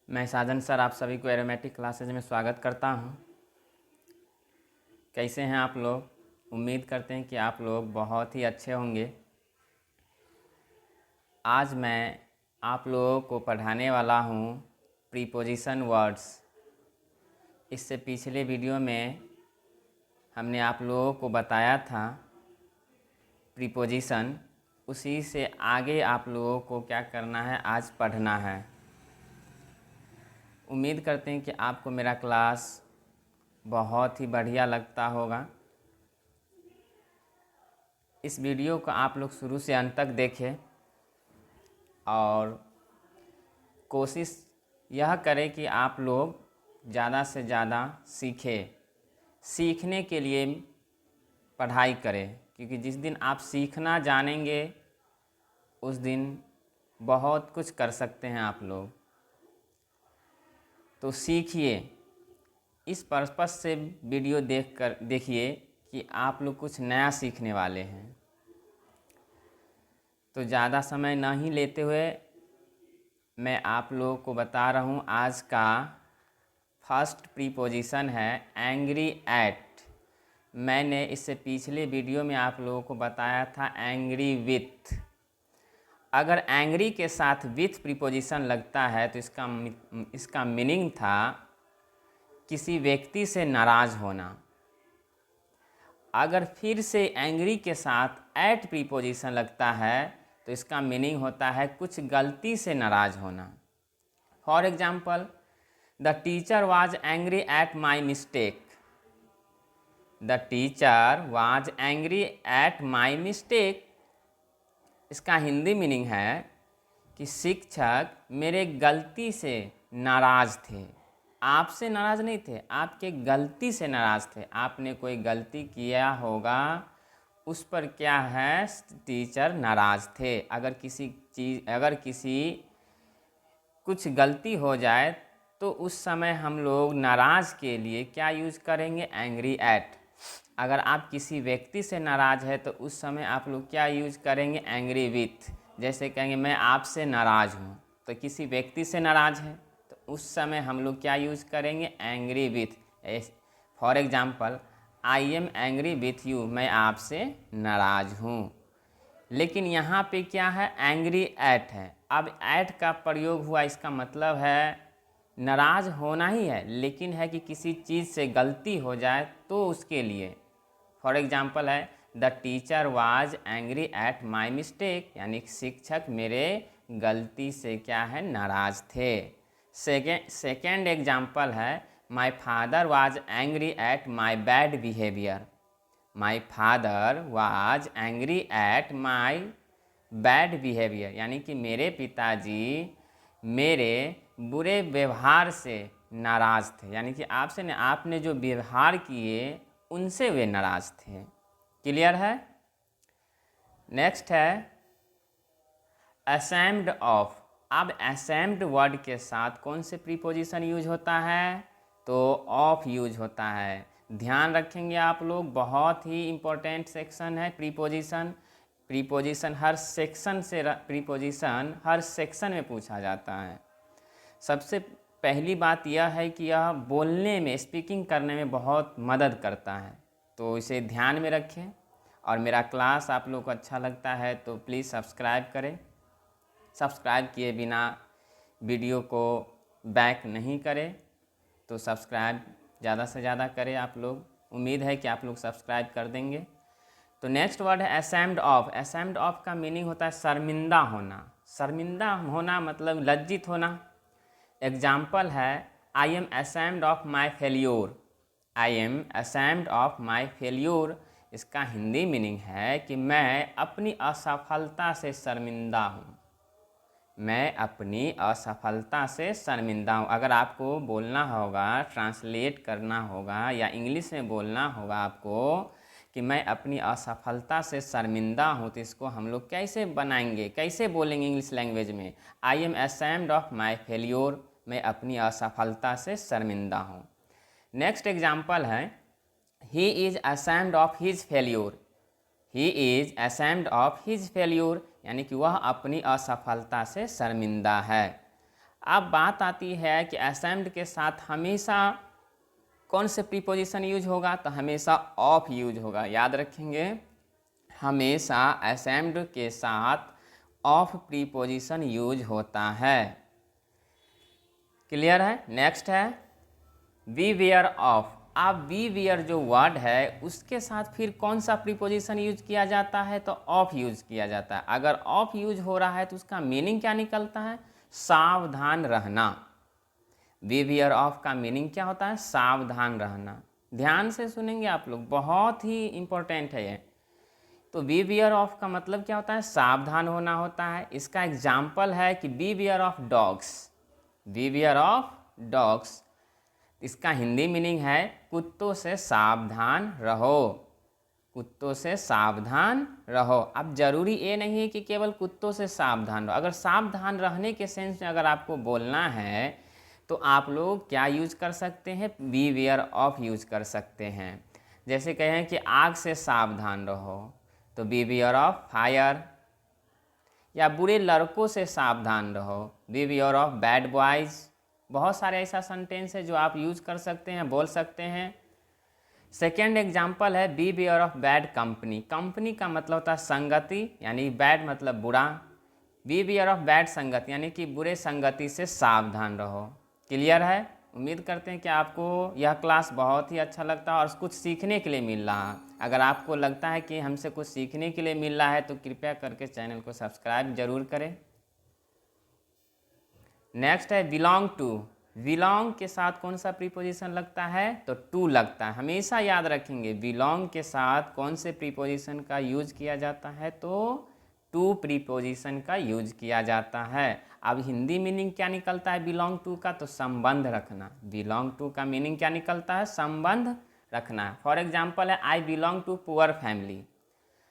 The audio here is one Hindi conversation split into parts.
मैं साजन सर आप सभी को एरोमेटिक क्लासेज में स्वागत करता हूं। कैसे हैं आप लोग? उम्मीद करते हैं कि आप लोग बहुत ही अच्छे होंगे। आज मैं आप लोगों को पढ़ाने वाला हूं प्रीपोजिशन वर्ड्स। इससे पिछले वीडियो में हमने आप लोगों को बताया था प्रीपोजिशन, उसी से आगे आप लोगों को क्या करना है, आज पढ़ना है। उम्मीद करते हैं कि आपको मेरा क्लास बहुत ही बढ़िया लगता होगा। इस वीडियो को आप लोग शुरू से अंत तक देखें और कोशिश यह करें कि आप लोग ज़्यादा से ज़्यादा सीखें। सीखने के लिए पढ़ाई करें, क्योंकि जिस दिन आप सीखना जानेंगे उस दिन बहुत कुछ कर सकते हैं आप लोग। तो सीखिए, इस पर्पस से वीडियो देखिए कि आप लोग कुछ नया सीखने वाले हैं। तो ज़्यादा समय नहीं लेते हुए मैं आप लोगों को बता रहा हूँ। आज का फर्स्ट प्रीपोजिशन है एंग्री एट। मैंने इससे पिछले वीडियो में आप लोगों को बताया था एंग्री विथ। अगर एंग्री के साथ विथ प्रीपोजिशन लगता है तो इसका मीनिंग था किसी व्यक्ति से नाराज़ होना। अगर फिर से एंग्री के साथ एट प्रीपोजिशन लगता है तो इसका मीनिंग होता है कुछ गलती से नाराज़ होना। For example, the teacher was angry at my mistake. The teacher was angry at my mistake. इसका हिंदी मीनिंग है कि शिक्षक मेरे गलती से नाराज़ थे। आपसे नाराज़ नहीं थे, आपके गलती से नाराज़ थे। आपने कोई गलती किया होगा, उस पर क्या है, टीचर नाराज़ थे। अगर किसी कुछ गलती हो जाए तो उस समय हम लोग नाराज़ के लिए क्या यूज़ करेंगे, एंग्री एट। अगर आप किसी व्यक्ति से नाराज़ है तो उस समय आप लोग क्या यूज़ करेंगे, एंग्री विथ। जैसे कहेंगे मैं आपसे नाराज़ हूँ, तो किसी व्यक्ति से नाराज़ है तो उस समय हम लोग क्या यूज़ करेंगे, angry with. For example, I am angry with you, मैं आपसे नाराज़ हूँ। लेकिन यहाँ पे क्या है, एंग्री एट है। अब एट का प्रयोग हुआ, इसका मतलब है नाराज़ होना ही है, लेकिन है कि किसी चीज़ से गलती हो जाए तो उसके लिए। फॉर एग्जाम्पल है the teacher was angry at my mistake, यानी शिक्षक मेरे गलती से क्या है, नाराज़ थे। सेकेंड एग्जाम्पल है my father was angry at my bad behaviour. My father was angry at my bad behaviour, यानी कि मेरे पिताजी मेरे बुरे व्यवहार से नाराज़ थे। यानी कि आपने जो व्यवहार किए उनसे वे नाराज़ थे। क्लियर है? नेक्स्ट है असेम्ड ऑफ। अब असेम्ड वर्ड के साथ कौन से प्रीपोजिशन यूज होता है, तो ऑफ यूज होता है। ध्यान रखेंगे आप लोग, बहुत ही इम्पोर्टेंट सेक्शन है प्रीपोजिशन हर सेक्शन में पूछा जाता है। सबसे पहली बात यह है कि यह बोलने में, स्पीकिंग करने में बहुत मदद करता है, तो इसे ध्यान में रखें। और मेरा क्लास आप लोग को अच्छा लगता है तो प्लीज़ सब्सक्राइब करें। सब्सक्राइब किए बिना वीडियो को बैक नहीं करें, तो सब्सक्राइब ज़्यादा से ज़्यादा करें आप लोग। उम्मीद है कि आप लोग सब्सक्राइब कर देंगे। तो नेक्स्ट वर्ड है असेम्ड ऑफ। असेम्ड ऑफ का मीनिंग होता है शर्मिंदा होना। शर्मिंदा होना मतलब लज्जित होना। एग्जाम्पल है I M ashamed of my failure. I am ashamed of my failure. इसका हिंदी मीनिंग है कि मैं अपनी असफलता से शर्मिंदा हूँ। मैं अपनी असफलता से शर्मिंदा हूँ। अगर आपको बोलना होगा, ट्रांसलेट करना होगा या इंग्लिश में बोलना होगा आपको कि मैं अपनी असफलता से शर्मिंदा हूँ, तो इसको हम लोग कैसे बनाएंगे, कैसे बोलेंगे इंग्लिश लैंग्वेज में, I am ashamed of my failure, मैं अपनी असफलता से शर्मिंदा हूँ। नेक्स्ट एग्जाम्पल है he is ashamed of his failure. He is ashamed of his failure, यानी कि वह अपनी असफलता से शर्मिंदा है। अब बात आती है कि असेम्ड के साथ हमेशा कौन से प्रीपोजिशन यूज होगा, तो हमेशा ऑफ यूज होगा। याद रखेंगे, हमेशा असेम्ड के साथ ऑफ प्रीपोजिशन यूज होता है। क्लियर है। नेक्स्ट है बी वेयर ऑफ। अब बी वेयर जो वर्ड है उसके साथ फिर कौन सा प्रीपोजिशन यूज किया जाता है, तो ऑफ यूज किया जाता है। अगर ऑफ यूज हो रहा है तो उसका मीनिंग क्या निकलता है, सावधान रहना। बी वेयर ऑफ का मीनिंग क्या होता है, सावधान रहना। ध्यान से सुनेंगे आप लोग, बहुत ही इंपॉर्टेंट है ये। तो बी वेयर ऑफ का मतलब क्या होता है, सावधान होना होता है। इसका एग्जाम्पल है कि beware of dogs. Beware of dogs, इसका हिंदी मीनिंग है कुत्तों से सावधान रहो। कुत्तों से सावधान रहो। अब जरूरी ये नहीं है कि केवल कुत्तों से सावधान रहो। अगर सावधान रहने के सेंस में अगर आपको बोलना है तो आप लोग क्या यूज कर सकते हैं, बी वेयर ऑफ यूज कर सकते हैं। जैसे कहें कि आग से सावधान रहो, तो बी वेयर ऑफ फायर। या बुरे लड़कों से सावधान रहो, beware of bad boys. बहुत सारे ऐसा सेंटेंस है जो आप यूज कर सकते हैं, बोल सकते हैं। सेकेंड एग्जाम्पल है beware of bad company. Company का मतलब होता है संगति, यानी बैड मतलब बुरा। बी वेयर ऑफ बैड संगति यानी कि बुरे संगति से सावधान रहो। क्लियर है। उम्मीद करते हैं कि आपको यह क्लास बहुत ही अच्छा लगता है और कुछ सीखने के लिए मिल रहा है। अगर आपको लगता है कि हमसे कुछ सीखने के लिए मिल रहा है तो कृपया करके चैनल को सब्सक्राइब जरूर करें। नेक्स्ट है बिलोंग टू। बिलोंग के साथ कौन सा प्रीपोजिशन लगता है, तो टू लगता है। हमेशा याद रखेंगे बिलोंग के साथ कौन से प्रीपोजिशन का यूज किया जाता है, तो टू प्रीपोजिशन का यूज किया जाता है। अब हिंदी मीनिंग क्या निकलता है बिलोंग टू का, तो संबंध रखना। बिलोंग टू का मीनिंग क्या निकलता है, संबंध रखना। फॉर एग्जाम्पल है I belong to poor family.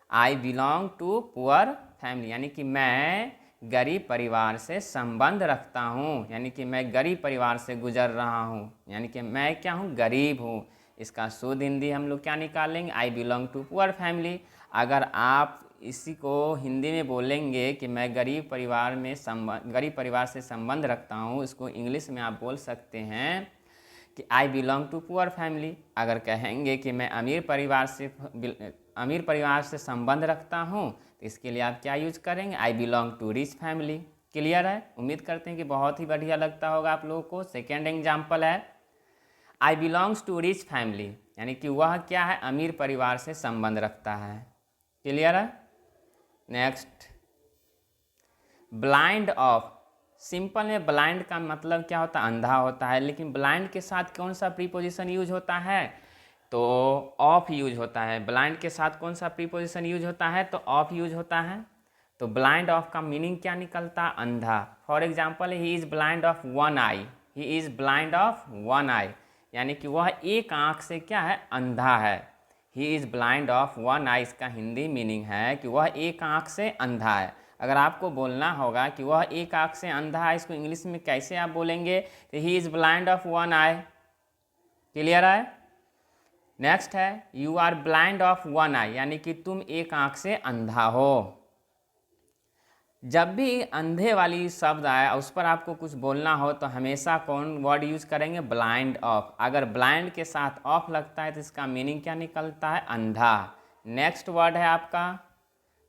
I belong to poor family यानी कि मैं गरीब परिवार से संबंध रखता हूँ, यानी कि मैं गरीब परिवार से गुजर रहा हूँ, यानी कि मैं क्या हूँ, गरीब हूँ। इसका शुद्ध हिंदी हम लोग क्या निकालेंगे, I belong to poor family. अगर आप इसी को हिंदी में बोलेंगे कि मैं गरीब परिवार से संबंध रखता हूँ, इसको इंग्लिश में आप बोल सकते हैं कि I belong to poor family. अगर कहेंगे कि मैं अमीर परिवार से संबंध रखता हूँ, तो इसके लिए आप क्या यूज करेंगे, I belong to rich family. Clear है। उम्मीद करते हैं कि बहुत ही बढ़िया लगता होगा आप लोगों को। सेकेंड एग्जाम्पल है आई बिलोंग्स टू रिच फैमिली, यानी कि वह क्या है, अमीर परिवार से संबंध रखता है। क्लियर है। Next blind of. सिंपल में ब्लाइंड का मतलब क्या होता है, अंधा होता है, लेकिन ब्लाइंड के साथ कौन सा प्रीपोजिशन यूज होता है, तो ऑफ यूज होता है। ब्लाइंड के साथ कौन सा प्रीपोजिशन यूज होता है, तो ऑफ यूज होता है। तो ब्लाइंड ऑफ का मीनिंग क्या निकलता है, अंधा। For example he is blind of one eye. He is blind of one eye यानी कि वह एक आँख से क्या है, अंधा है। He is blind of one eye, इसका हिंदी मीनिंग है कि वह एक आँख से अंधा है। अगर आपको बोलना होगा कि वह एक आँख से अंधा है, इसको इंग्लिश में कैसे आप बोलेंगे, तो he is blind of one eye. Clear है। नेक्स्ट है you are blind of one eye, यानी कि तुम एक आँख से अंधा हो। जब भी अंधे वाली शब्द आए उस पर आपको कुछ बोलना हो तो हमेशा कौन वर्ड यूज करेंगे, ब्लाइंड ऑफ। अगर ब्लाइंड के साथ ऑफ लगता है तो इसका मीनिंग क्या निकलता है, अंधा। नेक्स्ट वर्ड है आपका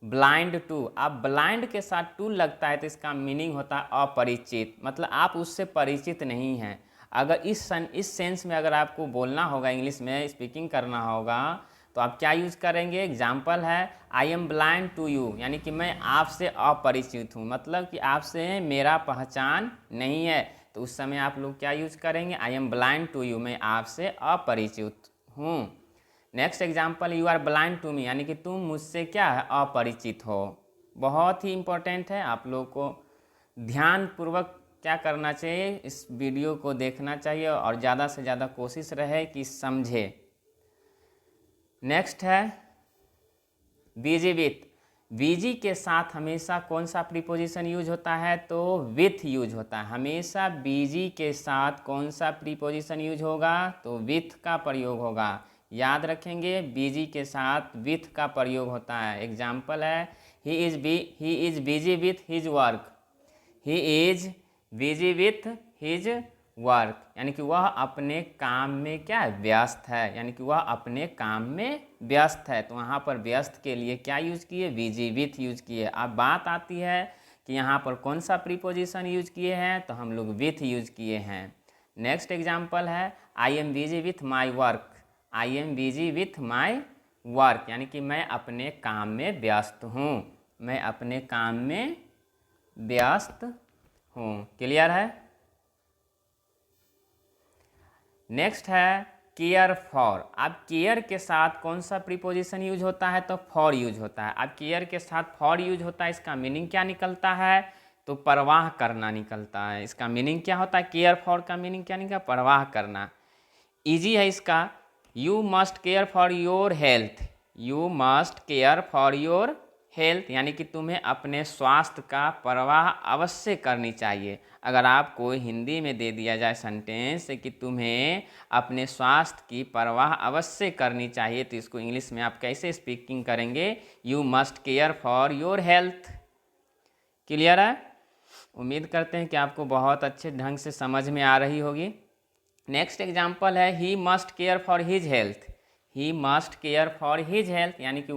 ब्लाइंड टू। अब ब्लाइंड के साथ टू लगता है तो इसका मीनिंग होता है अपरिचित, मतलब आप उससे परिचित नहीं हैं। अगर इस सेंस में अगर आपको बोलना होगा, इंग्लिश में स्पीकिंग करना होगा, तो आप क्या यूज़ करेंगे, एग्जाम्पल है I am blind to you, यानी कि मैं आपसे अपरिचित हूँ, मतलब कि आपसे मेरा पहचान नहीं है। तो उस समय आप लोग क्या यूज़ करेंगे, I am blind to you, मैं आपसे अपरिचित हूँ। Next example you are blind to me, यानी कि तुम मुझसे क्या है, अपरिचित हो। बहुत ही इम्पोर्टेंट है, आप लोग को ध्यानपूर्वक क्या करना चाहिए, इस वीडियो को देखना चाहिए और ज़्यादा से ज़्यादा कोशिश रहे कि समझे। नेक्स्ट है बीजी विथ। बीजी के साथ हमेशा कौन सा प्रीपोजिशन यूज होता है, तो विथ यूज होता है। हमेशा बीजी के साथ कौन सा प्रीपोजिशन यूज होगा, तो विथ का प्रयोग होगा। याद रखेंगे बीजी के साथ विथ का प्रयोग होता है। एग्जाम्पल है he is busy with his work. He is busy with his work, यानी कि वह अपने काम में क्या है, व्यस्त है, यानी कि वह अपने काम में व्यस्त है। तो वहाँ पर व्यस्त के लिए क्या यूज किए, बिजी विथ यूज किए। अब बात आती है कि यहाँ पर कौन सा प्रीपोजिशन यूज किए हैं, तो हम लोग विथ यूज किए हैं। नेक्स्ट एग्जाम्पल है I am busy with my work. I am busy with my work, यानी कि मैं अपने काम में व्यस्त हूँ, मैं अपने काम में व्यस्त हूँ। क्लियर है। नेक्स्ट है केयर फॉर। अब केयर के साथ कौन सा प्रीपोजिशन यूज होता है, तो फॉर यूज होता है। अब केयर के साथ फॉर यूज होता है, इसका मीनिंग क्या निकलता है, तो परवाह करना निकलता है। इसका मीनिंग क्या होता है, केयर फॉर का मीनिंग क्या निकला, परवाह करना। इजी है इसका, you must care for your health. You must care for your health, यानी कि तुम्हें अपने स्वास्थ्य का परवाह अवश्य करनी चाहिए। अगर आपको हिंदी में दे दिया जाए सेंटेंस कि तुम्हें अपने स्वास्थ्य की परवाह अवश्य करनी चाहिए, तो इसको इंग्लिश में आप कैसे स्पीकिंग करेंगे, you must care for your health. Clear है। उम्मीद करते हैं कि आपको बहुत अच्छे ढंग से समझ में आ रही होगी। नेक्स्ट एग्जाम्पल है he must care for his health. He must care for his health, यानी कि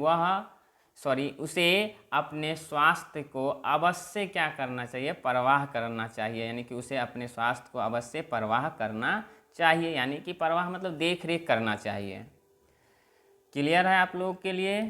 उसे अपने स्वास्थ्य को अवश्य क्या करना चाहिए, परवाह करना चाहिए। यानी कि उसे अपने स्वास्थ्य को अवश्य परवाह करना चाहिए, यानी कि परवाह मतलब देख रेख करना चाहिए। क्लियर है आप लोगों के लिए।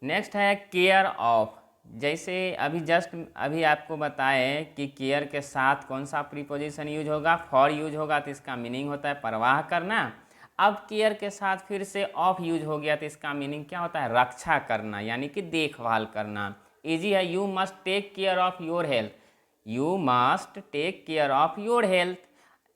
नेक्स्ट है केयर ऑफ। जैसे अभी आपको बताए कि केयर के साथ कौन सा प्रीपोजिशन यूज होगा, फॉर यूज होगा, तो इसका मीनिंग होता है परवाह करना। अब केयर के साथ फिर से ऑफ यूज हो गया, तो इसका मीनिंग क्या होता है, रक्षा करना, यानी कि देखभाल करना। इजी है, you must take care of your health. You must take care of your health.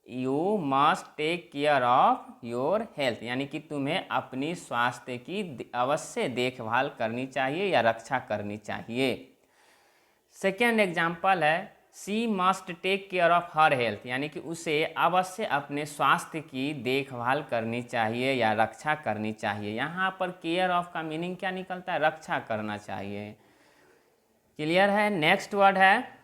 You must take care of your health, यानी कि तुम्हें अपनी स्वास्थ्य की अवश्य देखभाल करनी चाहिए या रक्षा करनी चाहिए। सेकेंड एग्जाम्पल है she must take care of her health, यानी कि उसे अवश्य अपने स्वास्थ्य की देखभाल करनी चाहिए या रक्षा करनी चाहिए। यहाँ पर केयर ऑफ का मीनिंग क्या निकलता है, रक्षा करना चाहिए। क्लियर है। नेक्स्ट वर्ड है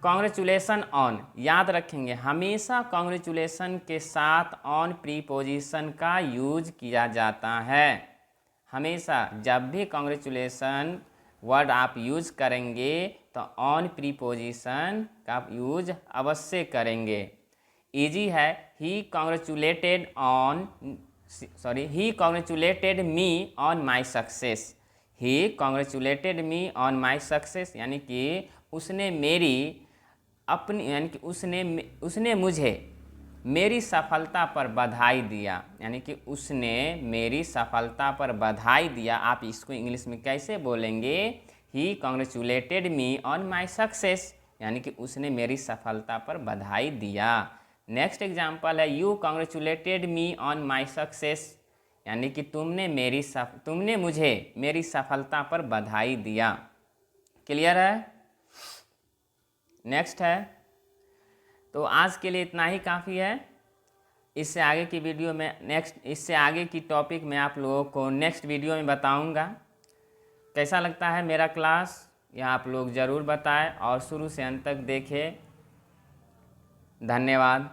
कॉन्ग्रेचुलेसन ऑन। याद रखेंगे हमेशा कॉन्ग्रेचुलेसन के साथ ऑन प्रीपोजिशन का यूज किया जाता है। हमेशा जब भी कॉन्ग्रेचुलेसन वर्ड आप यूज करेंगे तो ऑन प्रीपोजिशन का यूज अवश्य करेंगे। इजी है, he congratulated me on my success. He congratulated me on my success, यानी कि उसने उसने मुझे मेरी सफलता पर बधाई दिया, यानी कि उसने मेरी सफलता पर बधाई दिया। आप इसको इंग्लिश में कैसे बोलेंगे, he congratulated me on my success, यानी कि उसने मेरी सफलता पर बधाई दिया। नेक्स्ट एग्जाम्पल है you congratulated me on my success, यानी कि तुमने मुझे मेरी सफलता पर बधाई दिया। क्लियर है। नेक्स्ट है, तो आज के लिए इतना ही काफ़ी है। इससे आगे की वीडियो में इससे आगे की टॉपिक मैं आप लोगों को नेक्स्ट वीडियो में बताऊंगा। कैसा लगता है मेरा क्लास, यह आप लोग ज़रूर बताएं और शुरू से अंत तक देखें। धन्यवाद।